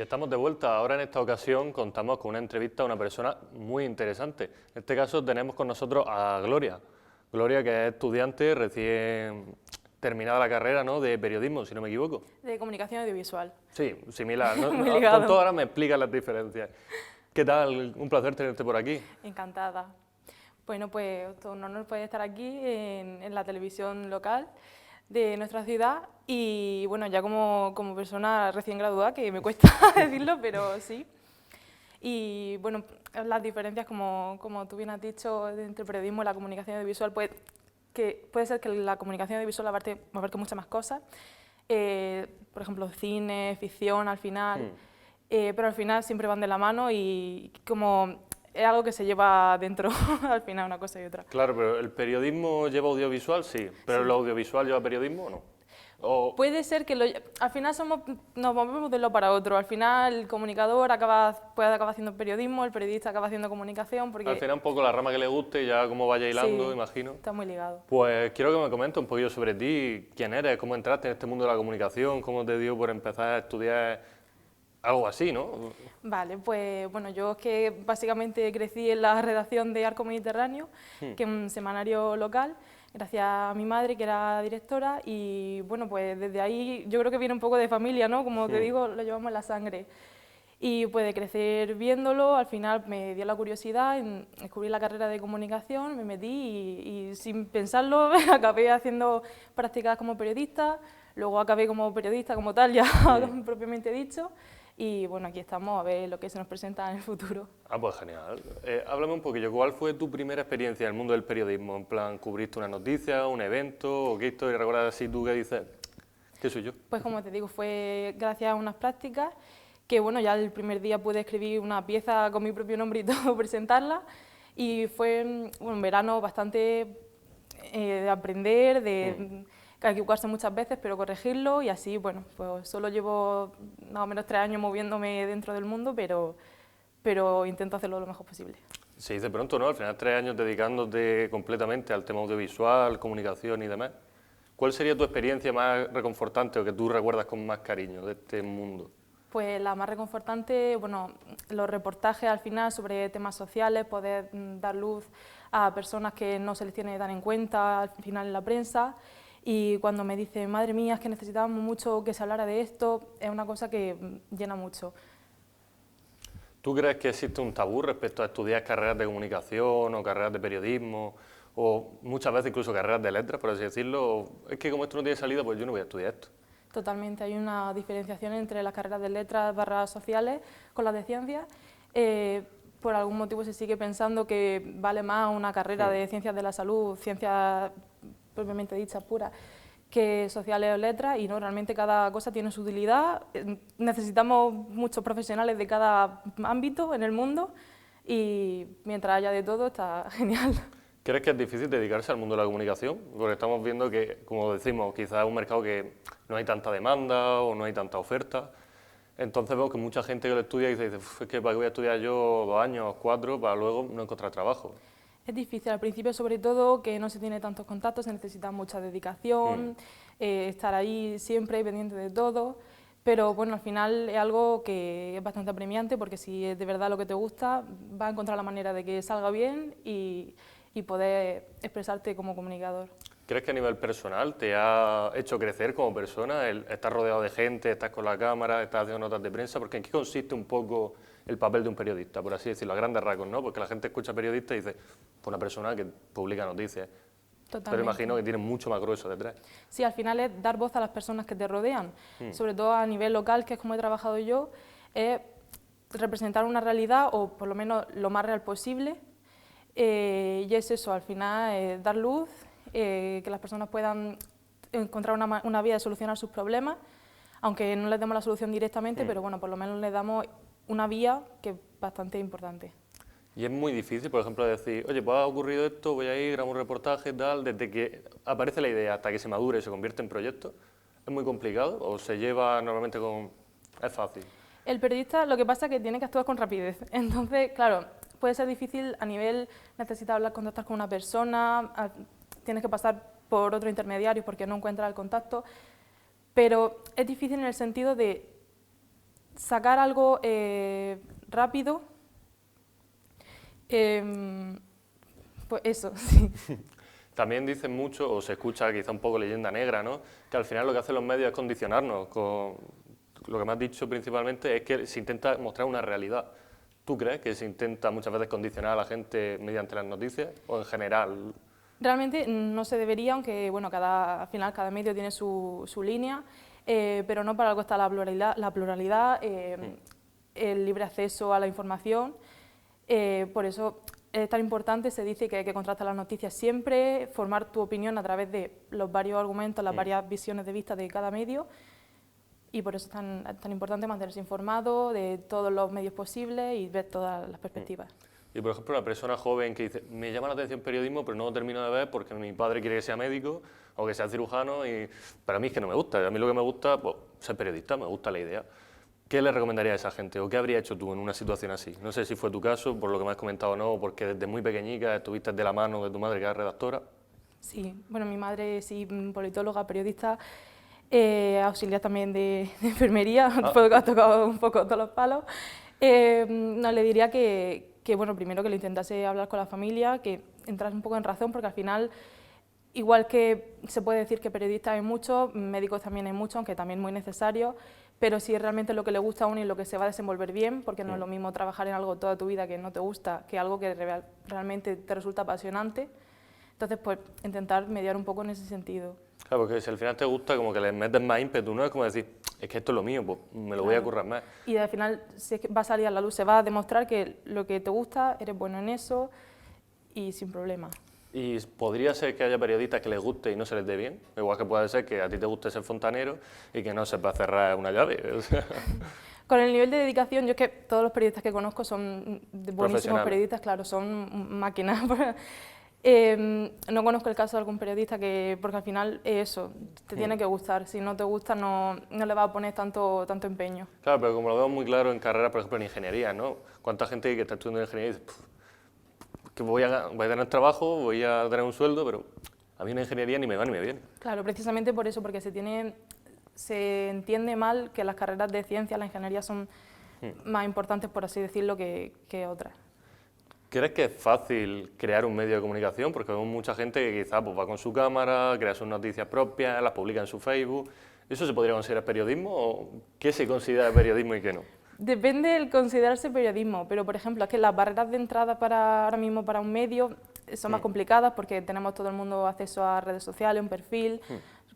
Y estamos de vuelta. Ahora en esta ocasión contamos con una entrevista a una persona muy interesante. En este caso tenemos con nosotros a Gloria. Gloria, que es estudiante recién terminada la carrera, ¿no?, de periodismo, si no me equivoco. De comunicación audiovisual. Sí, similar. Muy Con ligado. todo ahora me explicas las diferencias. ¿Qué tal? Un placer tenerte por aquí. Encantada. Bueno, pues todo un honor poder estar aquí en la televisión local de nuestra ciudad y bueno, ya como persona recién graduada, que me cuesta decirlo, pero sí. Y bueno, las diferencias, como tú bien has dicho, entre el periodismo y la comunicación audiovisual, pues que puede ser que la comunicación audiovisual abarque muchas más cosas, por ejemplo, cine, ficción, al final, pero al final siempre van de la mano y como es algo que se lleva dentro, al final, una cosa y otra. Claro, pero ¿el periodismo lleva audiovisual? Sí, pero Sí. ¿el audiovisual lleva periodismo o no? O... Puede ser que al final nos movemos de uno para otro. Al final el comunicador puede acabar haciendo periodismo, el periodista acaba haciendo comunicación, porque Al final un poco la rama que le guste y ya cómo vaya hilando, sí, imagino. está muy ligado. Pues quiero que me comentes un poquillo sobre ti, quién eres, cómo entraste en este mundo de la comunicación, cómo te dio por empezar a estudiar algo así, ¿no? Vale, pues bueno, yo es que básicamente crecí en la redacción de Arco Mediterráneo, que es un semanario local, gracias a mi madre, que era directora, y bueno, pues desde ahí yo creo que viene un poco de familia, ¿no? Como te digo, lo llevamos en la sangre. Y pues de crecer viéndolo, al final me dio la curiosidad, descubrí la carrera de comunicación, me metí y sin pensarlo acabé haciendo prácticas como periodista, luego acabé como periodista como tal, ya propiamente dicho, y bueno, aquí estamos a ver lo que se nos presenta en el futuro. Ah, pues genial. Háblame un poquillo, ¿cuál fue tu primera experiencia en el mundo del periodismo? En plan, ¿cubriste una noticia, un evento o qué historia recuerdas así tú que dices, qué soy yo? Pues como te digo, fue gracias a unas prácticas que bueno, ya el primer día pude escribir una pieza con mi propio nombre y todo, presentarla, y fue un verano bastante de aprender, de equivocarse muchas veces, pero corregirlo, y así, bueno, pues solo llevo más o menos 3 años moviéndome dentro del mundo, pero intento hacerlo lo mejor posible. Se dice pronto, ¿no? Al final 3 años dedicándote completamente al tema audiovisual, comunicación y demás. ¿Cuál sería tu experiencia más reconfortante o que tú recuerdas con más cariño de este mundo? Pues la más reconfortante, bueno, los reportajes al final sobre temas sociales, poder dar luz a personas que no se les tiene tan en cuenta al final en la prensa, y cuando me dicen, madre mía, es que necesitábamos mucho que se hablara de esto, es una cosa que llena mucho. ¿Tú crees que existe un tabú respecto a estudiar carreras de comunicación o carreras de periodismo o muchas veces incluso carreras de letras, por así decirlo? ¿O es que como esto no tiene salida, pues yo no voy a estudiar esto? Totalmente, hay una diferenciación entre las carreras de letras / sociales con las de ciencias. Por algún motivo se sigue pensando que vale más una carrera de ciencias de la salud, ciencias propiamente dichas puras, que sociales o letras, y no, realmente cada cosa tiene su utilidad. Necesitamos muchos profesionales de cada ámbito en el mundo, y mientras haya de todo está genial. ¿Crees que es difícil dedicarse al mundo de la comunicación? Porque estamos viendo que, como decimos, quizás es un mercado que no hay tanta demanda o no hay tanta oferta. Entonces veo que mucha gente que lo estudia dice, es que ¿para qué voy a estudiar yo 2 años, 4, para luego no encontrar trabajo? Es difícil al principio, sobre todo, que no se tiene tantos contactos, se necesita mucha dedicación, estar ahí siempre pendiente de todo, pero bueno, al final es algo que es bastante apremiante, porque si es de verdad lo que te gusta, vas a encontrar la manera de que salga bien y poder expresarte como comunicador. ¿Crees que a nivel personal te ha hecho crecer como persona el estar rodeado de gente, estar con la cámara, estar haciendo notas de prensa? Porque ¿en qué consiste un poco el papel de un periodista, por así decirlo, a grandes rasgos, ¿no? Porque la gente escucha periodista y dice, pues una persona que publica noticias. Totalmente. Pero imagino que tiene mucho más grueso detrás. Sí, al final es dar voz a las personas que te rodean, sobre todo a nivel local, que es como he trabajado yo, es representar una realidad, o por lo menos lo más real posible, y es eso, al final, dar luz, que las personas puedan encontrar una vía de solucionar sus problemas, aunque no les demos la solución directamente, pero bueno, por lo menos les damos una vía que es bastante importante. Y es muy difícil, por ejemplo, decir, oye, pues ha ocurrido esto, voy a ir, grabo un reportaje, tal, desde que aparece la idea hasta que se madure y se convierte en proyecto, ¿es muy complicado o se lleva normalmente con...? Es fácil? El periodista, lo que pasa es que tiene que actuar con rapidez, entonces, claro, puede ser difícil a nivel, necesitas hablar, contactar con una persona, tienes que pasar por otro intermediario porque no encuentras el contacto, pero es difícil en el sentido de sacar algo rápido, pues eso, sí. También dicen mucho, o se escucha quizá un poco leyenda negra, ¿no? Que al final lo que hacen los medios es condicionarnos. Lo que me has dicho principalmente es que se intenta mostrar una realidad. ¿Tú crees que se intenta muchas veces condicionar a la gente mediante las noticias o en general? Realmente no se debería, aunque bueno, al final cada medio tiene su línea, pero no para algo está la pluralidad, el libre acceso a la información. Por eso es tan importante, se dice que hay que contrastar las noticias siempre, formar tu opinión a través de los varios argumentos, las varias visiones de vista de cada medio, y por eso es tan importante mantenerse informado de todos los medios posibles y ver todas las perspectivas. Y por ejemplo, una persona joven que dice, me llama la atención periodismo, pero no lo termino de ver porque mi padre quiere que sea médico o que sea cirujano, y para mí es que no me gusta. A mí lo que me gusta, pues, ser periodista, me gusta la idea. ¿Qué le recomendaría a esa gente o qué habrías hecho tú en una situación así? No sé si fue tu caso, por lo que me has comentado o no, porque desde muy pequeñica estuviste de la mano de tu madre que era redactora. Sí, bueno, mi madre sí, politóloga, periodista, auxiliar también de enfermería, ha tocado un poco todos los palos. No, le diría que, bueno, primero que lo intentase hablar con la familia, que entrase un poco en razón, porque al final, igual que se puede decir que periodistas hay muchos, médicos también hay muchos, aunque también muy necesarios, pero si es realmente lo que le gusta a uno y lo que se va a desenvolver bien, porque no es lo mismo trabajar en algo toda tu vida que no te gusta, que algo que realmente te resulta apasionante. Entonces, pues, intentar mediar un poco en ese sentido. Claro, porque si al final te gusta, como que le metes más ímpetu, ¿no? Es como decir, es que esto es lo mío, pues me lo voy a currar más. Y al final va a salir a la luz, se va a demostrar que lo que te gusta, eres bueno en eso y sin problema. ¿Y podría ser que haya periodistas que les guste y no se les dé bien? Igual que puede ser que a ti te guste ser fontanero y que no sepas cerrar una llave. O sea. Con el nivel de dedicación, yo es que todos los periodistas que conozco son buenísimos periodistas, claro, son máquinas. No conozco el caso de algún periodista porque al final eso, te tiene que gustar, si no te gusta no le vas a poner tanto empeño. Claro, pero como lo veo muy claro en carreras, por ejemplo en ingeniería, ¿no? ¿Cuánta gente que está estudiando ingeniería dice, que voy a tener trabajo, voy a tener un sueldo, pero a mí una ingeniería ni me va ni me viene? Claro, precisamente por eso, porque se entiende mal que las carreras de ciencia, la ingeniería son más importantes, por así decirlo, que otras. ¿Crees que es fácil crear un medio de comunicación? Porque vemos mucha gente que quizás pues, va con su cámara, crea sus noticias propias, las publica en su Facebook. ¿Eso se podría considerar periodismo o qué se considera periodismo y qué no? Depende del considerarse periodismo, pero por ejemplo, es que las barreras de entrada ahora mismo para un medio son más complicadas porque tenemos todo el mundo acceso a redes sociales, un perfil,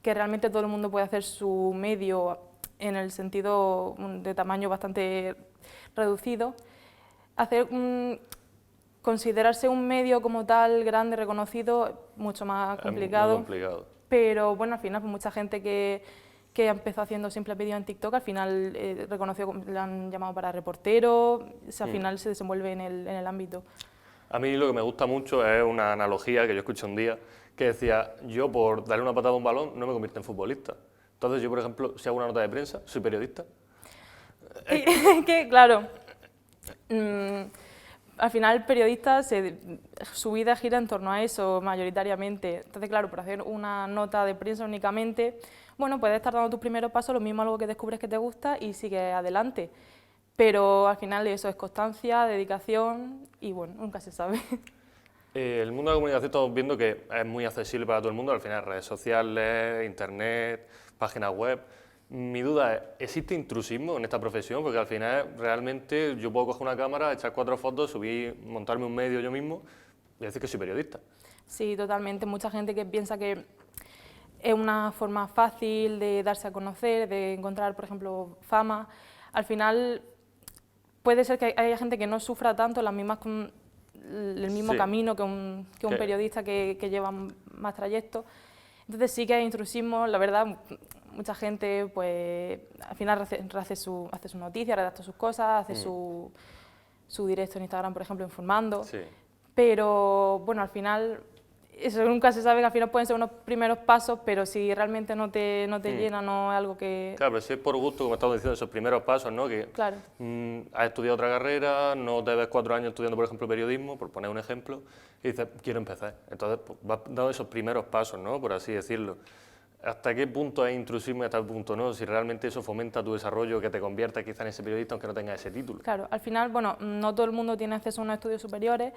que realmente todo el mundo puede hacer su medio en el sentido de tamaño bastante reducido. Considerarse un medio como tal, grande, reconocido, mucho más complicado. Muy complicado. Pero bueno, al final, pues, mucha gente que empezó haciendo simples vídeos en TikTok, al final le han llamado para reportero, al final se desenvuelve en el ámbito. A mí lo que me gusta mucho es una analogía que yo escuché un día, que decía, yo por darle una patada a un balón no me convierto en futbolista. Entonces yo, por ejemplo, si hago una nota de prensa, soy periodista. Que claro, al final el periodista, su vida gira en torno a eso mayoritariamente. Entonces, claro, por hacer una nota de prensa únicamente, bueno, puedes estar dando tus primeros pasos, lo mismo algo que descubres que te gusta y sigues adelante. Pero al final eso es constancia, dedicación y bueno, nunca se sabe. El mundo de la comunicación estamos viendo que es muy accesible para todo el mundo, al final redes sociales, internet, páginas web. Mi duda es, ¿existe intrusismo en esta profesión? Porque al final realmente yo puedo coger una cámara, echar 4 fotos, montarme un medio yo mismo y decir que soy periodista. Sí, totalmente. Mucha gente que piensa que es una forma fácil de darse a conocer, de encontrar, por ejemplo, fama. Al final puede ser que haya gente que no sufra tanto el mismo camino que un periodista que lleva más trayecto. Entonces sí que hay intrusismo, la verdad, mucha gente pues al final hace su noticia, redacta sus cosas, hace su directo en Instagram, por ejemplo, informando. Sí. Pero bueno, al final eso nunca se sabe, que al final pueden ser unos primeros pasos, pero si realmente no te llena, no es algo que... Claro, pero si es por gusto, como estamos diciendo, esos primeros pasos, ¿no? Que Claro. Has estudiado otra carrera, no te ves 4 años estudiando, por ejemplo, periodismo, por poner un ejemplo, y dices, quiero empezar. Entonces, pues, vas dando esos primeros pasos, ¿no? Por así decirlo. ¿Hasta qué punto es intrusismo y hasta qué punto no? Si realmente eso fomenta tu desarrollo, que te conviertas quizá en ese periodista aunque no tengas ese título. Claro, al final, bueno, no todo el mundo tiene acceso a unos estudios superiores,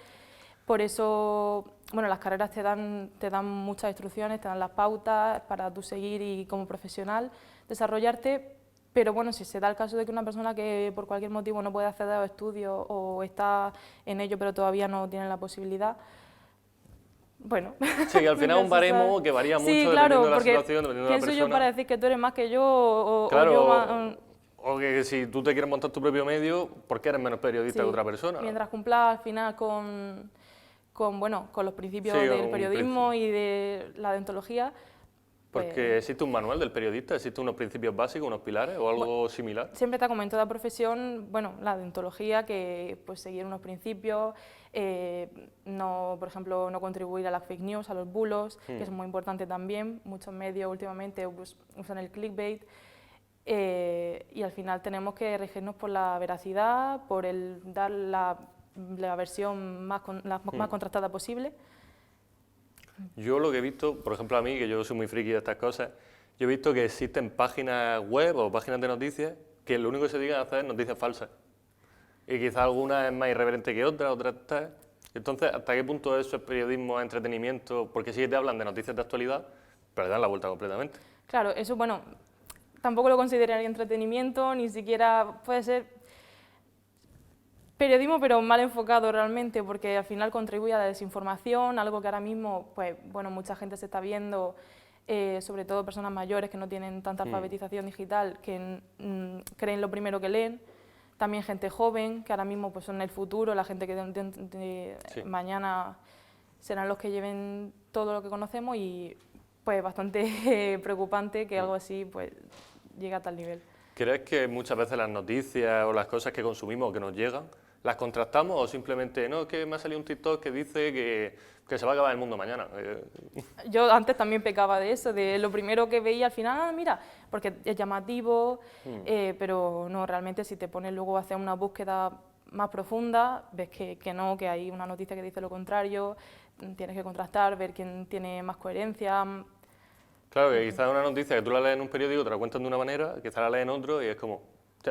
por eso, bueno, las carreras te dan muchas instrucciones, te dan las pautas para tú seguir y como profesional desarrollarte, pero bueno, si se da el caso de que una persona que por cualquier motivo no puede acceder a los estudios o está en ello pero todavía no tiene la posibilidad, bueno. Sí, que al final es un baremo que varía mucho sí, dependiendo claro, de la porque situación, dependiendo de la ¿quién soy yo persona. para decir que tú eres más que yo o Claro, yo más? o que si tú te quieres montar tu propio medio, ¿por qué eres menos periodista Sí, que otra persona? mientras cumplas al final con los principios Sí, del un periodismo y de la deontología, pues porque existe un manual del periodista, existe unos principios básicos, unos pilares o algo similar. siempre está como en toda profesión, bueno, la deontología, que pues seguir unos principios, no, por ejemplo, no contribuir a las fake news, a los bulos, que es muy importante también. Muchos medios últimamente pues, usan el clickbait y al final tenemos que regirnos por la veracidad, por el dar la versión más contrastada posible. Yo lo que he visto, por ejemplo a mí, que yo soy muy friki de estas cosas, yo he visto que existen páginas web o páginas de noticias que lo único que se dedican a hacer es noticias falsas. Y quizás alguna es más irreverente que otra, otra está. Entonces, ¿hasta qué punto eso es periodismo, es entretenimiento? Porque sí que te hablan de noticias de actualidad, pero le dan la vuelta completamente. Claro, eso, bueno, tampoco lo consideraría entretenimiento, ni siquiera puede ser periodismo, pero mal enfocado realmente, porque al final contribuye a la desinformación, algo que ahora mismo, pues, bueno, mucha gente se está viendo, sobre todo personas mayores que no tienen tanta alfabetización digital, que creen lo primero que leen. También gente joven, que ahora mismo pues, son el futuro, la gente que Sí. mañana serán los que lleven todo lo que conocemos y pues bastante preocupante que algo así pues llegue a tal nivel. ¿Crees que muchas veces las noticias o las cosas que consumimos o que nos llegan, las contrastamos o simplemente, no, es que me ha salido un TikTok que dice que se va a acabar el mundo mañana? Yo antes también pecaba de eso, de lo primero que veía al final, ah, mira, porque es llamativo, pero no, realmente si te pones luego a hacer una búsqueda más profunda, ves que no, que hay una noticia que dice lo contrario, tienes que contrastar, ver quién tiene más coherencia. Claro, que quizás una noticia que tú la lees en un periódico, te la cuentan de una manera, quizás la lees en otro y es como,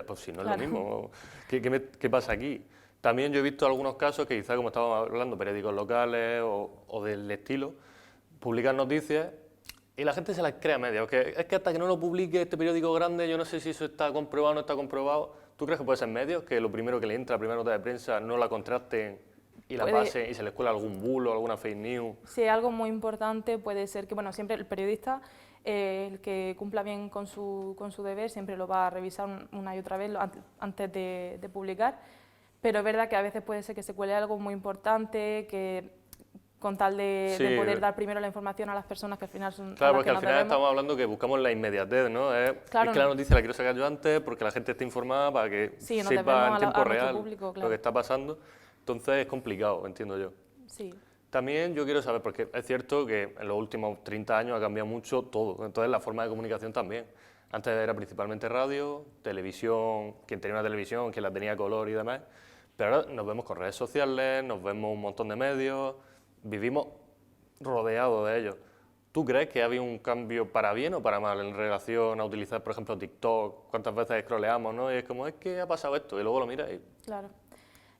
pues si no es Claro. lo mismo, ¿qué pasa aquí? También yo he visto algunos casos que quizás, como estábamos hablando, periódicos locales o del estilo, publican noticias y la gente se las cree a medias. Es que hasta que no lo publique este periódico grande, yo no sé si eso está comprobado o no está comprobado. ¿Tú crees que puede ser medios? Que lo primero que le entra, la primera nota de prensa, no la contrasten y la Puede- pasen y se les cuela algún bulo, alguna fake news? Si hay algo muy importante puede ser que, bueno, siempre el periodista, el que cumpla bien con su deber, siempre lo va a revisar una y otra vez antes de publicar, pero es verdad que a veces puede ser que se cuele algo muy importante, que con tal de Sí. poder dar primero la información a las personas que al final son a Claro, las porque que al nos final debemos. estamos hablando que buscamos la inmediatez, ¿no? Claro, es que la no. noticia la quiero sacar yo antes porque la gente esté informada para que Sí, nos sepa debemos en a tiempo nuestro real público, lo claro. que está pasando. Entonces es complicado, entiendo yo. Sí. También yo quiero saber, porque es cierto que en los últimos 30 años ha cambiado mucho todo, entonces la forma de comunicación también. Antes era principalmente radio, televisión, quien tenía una televisión, quien la tenía a color y demás, pero ahora nos vemos con redes sociales, nos vemos un montón de medios, vivimos rodeados de ellos. ¿Tú crees que ha habido un cambio para bien o para mal en relación a utilizar, por ejemplo, TikTok? ¿Cuántas veces scrolleamos, no? Y es como, es que ha pasado esto, y luego lo miras y... Claro.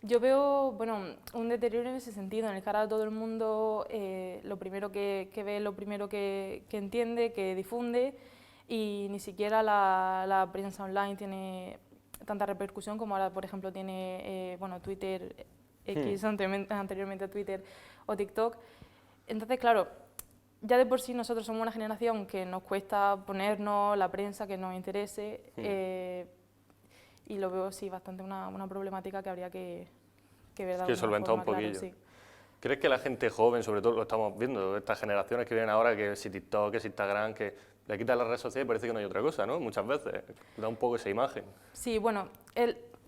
Yo veo, bueno, un deterioro en ese sentido, en el que ahora todo el mundo lo primero que ve, lo primero que entiende, que difunde, y ni siquiera la prensa online tiene tanta repercusión como ahora, por ejemplo, tiene bueno, Twitter, X, anteriormente Twitter o TikTok. Entonces, claro, ya de por sí nosotros somos una generación que nos cuesta ponernos la prensa que nos interese, y lo veo sí bastante una problemática que habría que ver de alguna solventar un forma, claro, poquillo. sí. ¿Crees que la gente joven, sobre todo lo estamos viendo, estas generaciones que vienen ahora, que si TikTok, que si Instagram, que le quitan las redes sociales y parece que no hay otra cosa, ¿no? Muchas veces da un poco esa imagen. Sí, bueno,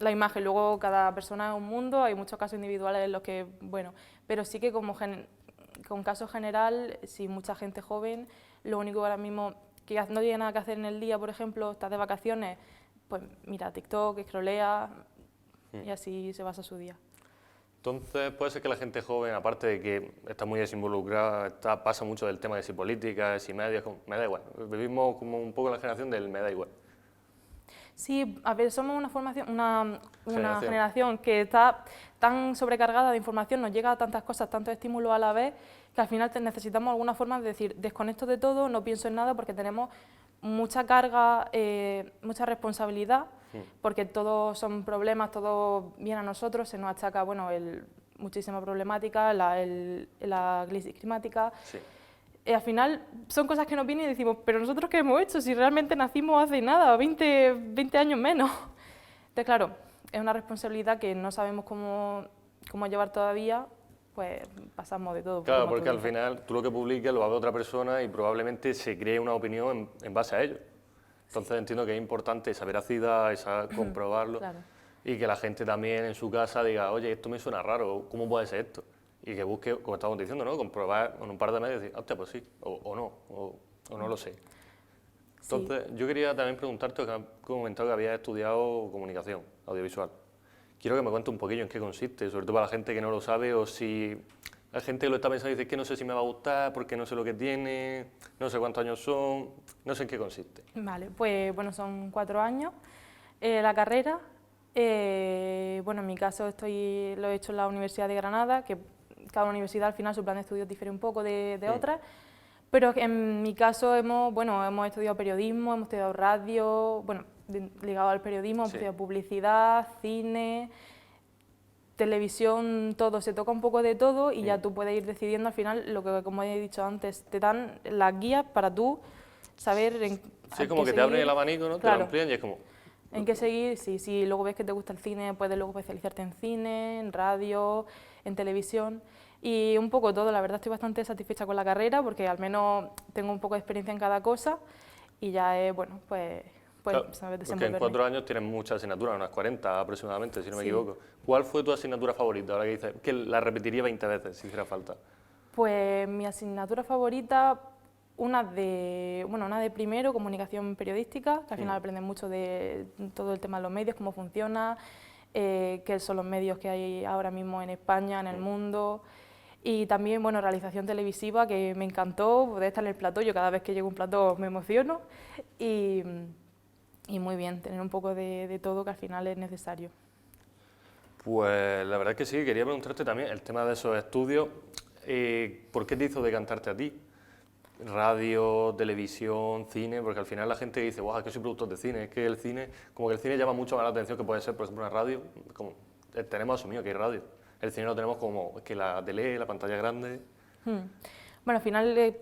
la imagen, luego cada persona es un mundo, hay muchos casos individuales en los que, bueno, pero sí que con caso general, sí, mucha gente joven, lo único ahora mismo que no tiene nada que hacer en el día, por ejemplo, estás de vacaciones, pues mira TikTok, scrollea y así se basa su día. Entonces, puede ser que la gente joven, aparte de que está muy desinvolucrada, pasa mucho del tema de si política, si medios, me da igual. Vivimos como un poco la generación del me da igual. Sí, a ver, somos una formación, una Generación. generación que está tan sobrecargada de información, nos llega a tantas cosas, tantos estímulos a la vez, que al final necesitamos alguna forma de decir, desconecto de todo, no pienso en nada, porque tenemos mucha carga, mucha responsabilidad, porque todos son problemas, todo viene a nosotros, se nos achaca, bueno, muchísima problemática, la crisis climática. Sí. Al final son cosas que nos vienen y decimos, pero nosotros qué hemos hecho si realmente nacimos hace nada, 20 años menos. Entonces, claro, es una responsabilidad que no sabemos cómo llevar todavía, pues pasamos de todo. Claro, como tú porque al dices. final tú lo que publicas lo va a ver otra persona y probablemente se cree una opinión en base a ello. Entonces entiendo que es importante esa veracidad, esa comprobarlo Claro. y que la gente también en su casa diga, oye, esto me suena raro, ¿cómo puede ser esto? Y que busque, como estamos diciendo, ¿no? Comprobar en un par de medios y decir, hostia, pues sí, o no, o no lo sé. Sí. Entonces, yo quería también preguntarte, que has comentado que habías estudiado comunicación audiovisual. Quiero que me cuentes un poquillo en qué consiste, sobre todo para la gente que no lo sabe o si hay gente que lo está pensando y dice que no sé si me va a gustar porque no sé lo que tiene, no sé cuántos años son, no sé en qué consiste. Vale, pues bueno, son 4 años la carrera. Bueno, en mi caso lo he hecho en la Universidad de Granada, que cada universidad al final su plan de estudios difiere un poco de otras, pero en mi caso hemos estudiado periodismo, hemos estudiado radio, bueno, ligado al periodismo, hemos Sí. estudiado publicidad, cine, televisión, todo, se toca un poco de todo y ya tú puedes ir decidiendo al final lo que, como he dicho antes, te dan las guías para tú saber Sí, a como qué que te abren seguir. el abanico, ¿no? Te lo Claro. amplían y es como... En qué seguir, si luego ves que te gusta el cine, puedes luego especializarte en cine, en radio, en televisión y un poco todo. La verdad estoy bastante satisfecha con la carrera porque al menos tengo un poco de experiencia en cada cosa y ya es, bueno, pues Claro, saber porque en desenvolverme. 4 años tienes muchas asignaturas, unas 40 aproximadamente, si no me Sí. equivoco. ¿Cuál fue tu asignatura favorita? Ahora que dices que la repetiría 20 veces si hiciera falta. Pues mi asignatura favorita, una de primero, comunicación periodística, que al final aprendes mucho de todo el tema de los medios, cómo funciona, qué son los medios que hay ahora mismo en España, en el mundo. Y también, bueno, realización televisiva, que me encantó, poder estar en el plató. Yo cada vez que llego a un plató me emociono. Y, y muy bien, tener un poco de todo, que al final es necesario. Pues la verdad es que sí, quería preguntarte también el tema de esos estudios. ¿Por qué te hizo decantarte a ti? Radio, televisión, cine, porque al final la gente dice, guau, es que soy productor de cine, es que el cine, como que el cine llama mucho más la atención que puede ser, por ejemplo, una radio, como tenemos asumido que hay radio. El cine lo tenemos como que la tele, la pantalla grande. Bueno, al final es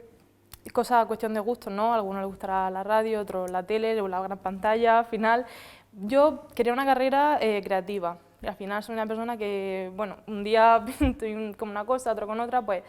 cuestión de gustos, ¿no? A algunos les gustará la radio, otros la tele, o la gran pantalla. Al final, yo quería una carrera creativa. Y al final soy una persona que, bueno, un día estoy con una cosa, otro con otra, pues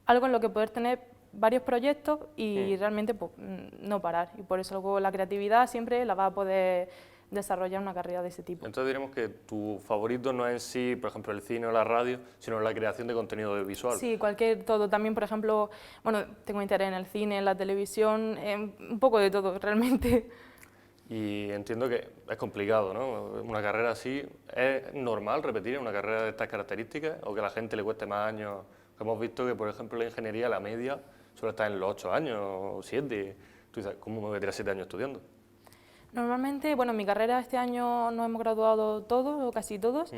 algo en lo que poder tener varios proyectos y realmente pues, no parar. Y por eso luego la creatividad siempre la va a poder desarrollar una carrera de ese tipo. Entonces diremos que tu favorito no es en sí, por ejemplo, el cine o la radio, sino la creación de contenido audiovisual. Sí, todo. También, por ejemplo, bueno, tengo interés en el cine, en la televisión, un poco de todo, realmente. Y entiendo que es complicado, ¿no? Una carrera así, ¿es normal repetir una carrera de estas características o que a la gente le cueste más años? Hemos visto que, por ejemplo, la ingeniería, la media, suele estar en los 8 años o 7. Tú dices, ¿cómo me voy a tirar 7 años estudiando? Normalmente, bueno, en mi carrera este año nos hemos graduado todos, o casi todos,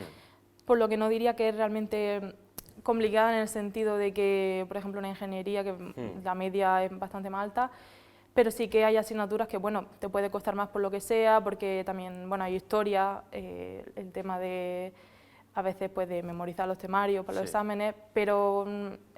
por lo que no diría que es realmente complicada en el sentido de que, por ejemplo, una ingeniería, que la media es bastante más alta, pero sí que hay asignaturas que, bueno, te puede costar más por lo que sea, porque también, bueno, hay historia, el tema de, a veces, pues, de memorizar los temarios para los exámenes, pero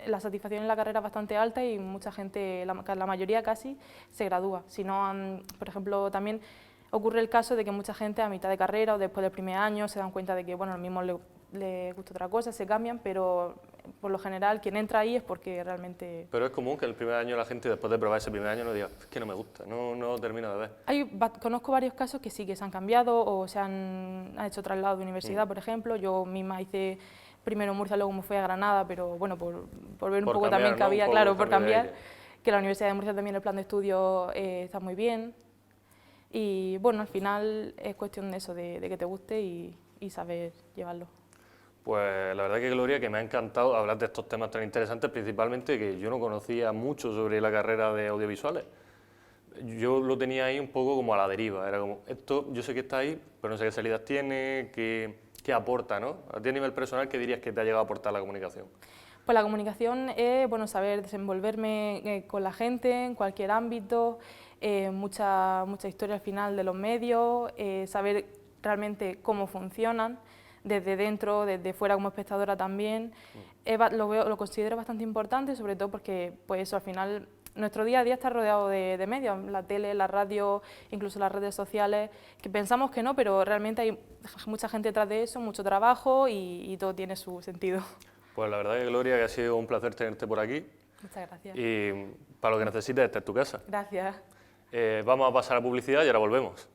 la satisfacción en la carrera es bastante alta y mucha gente, la mayoría casi, se gradúa. Si no, por ejemplo, también ocurre el caso de que mucha gente a mitad de carrera o después del primer año se dan cuenta de que, bueno, lo mismo le gusta otra cosa, se cambian, pero por lo general quien entra ahí es porque realmente... Pero es común que el primer año la gente, después de probar ese primer año, no diga, es que no me gusta, no lo termino de ver. Conozco varios casos que sí, que se han cambiado o han hecho traslado de universidad, por ejemplo. Yo misma hice primero en Murcia, luego me fui a Granada, pero bueno, por ver un Por poco cambiar, también que ¿no? Un había, poco claro, el por cambio de cambiar, aire. que la Universidad de Murcia también el plan de estudio está muy bien. Y bueno, al final es cuestión de eso, de que te guste y saber llevarlo. Pues la verdad que Gloria, que me ha encantado hablar de estos temas tan interesantes, principalmente que yo no conocía mucho sobre la carrera de audiovisuales. Yo lo tenía ahí un poco como a la deriva, era como, esto yo sé que está ahí, pero no sé qué salidas tiene, qué aporta, ¿no? A ti a nivel personal, ¿qué dirías que te ha llegado a aportar la comunicación? Pues la comunicación es, bueno, saber desenvolverme con la gente en cualquier ámbito, mucha historia al final de los medios, saber realmente cómo funcionan, desde dentro, desde fuera como espectadora también. Lo considero bastante importante, sobre todo porque pues eso, al final nuestro día a día está rodeado de medios, la tele, la radio, incluso las redes sociales, que pensamos que no, pero realmente hay mucha gente detrás de eso, mucho trabajo y todo tiene su sentido. Pues la verdad que Gloria, que ha sido un placer tenerte por aquí Muchas gracias. y para lo que necesites, esta es tu casa. Gracias. Vamos a pasar a publicidad y ahora volvemos.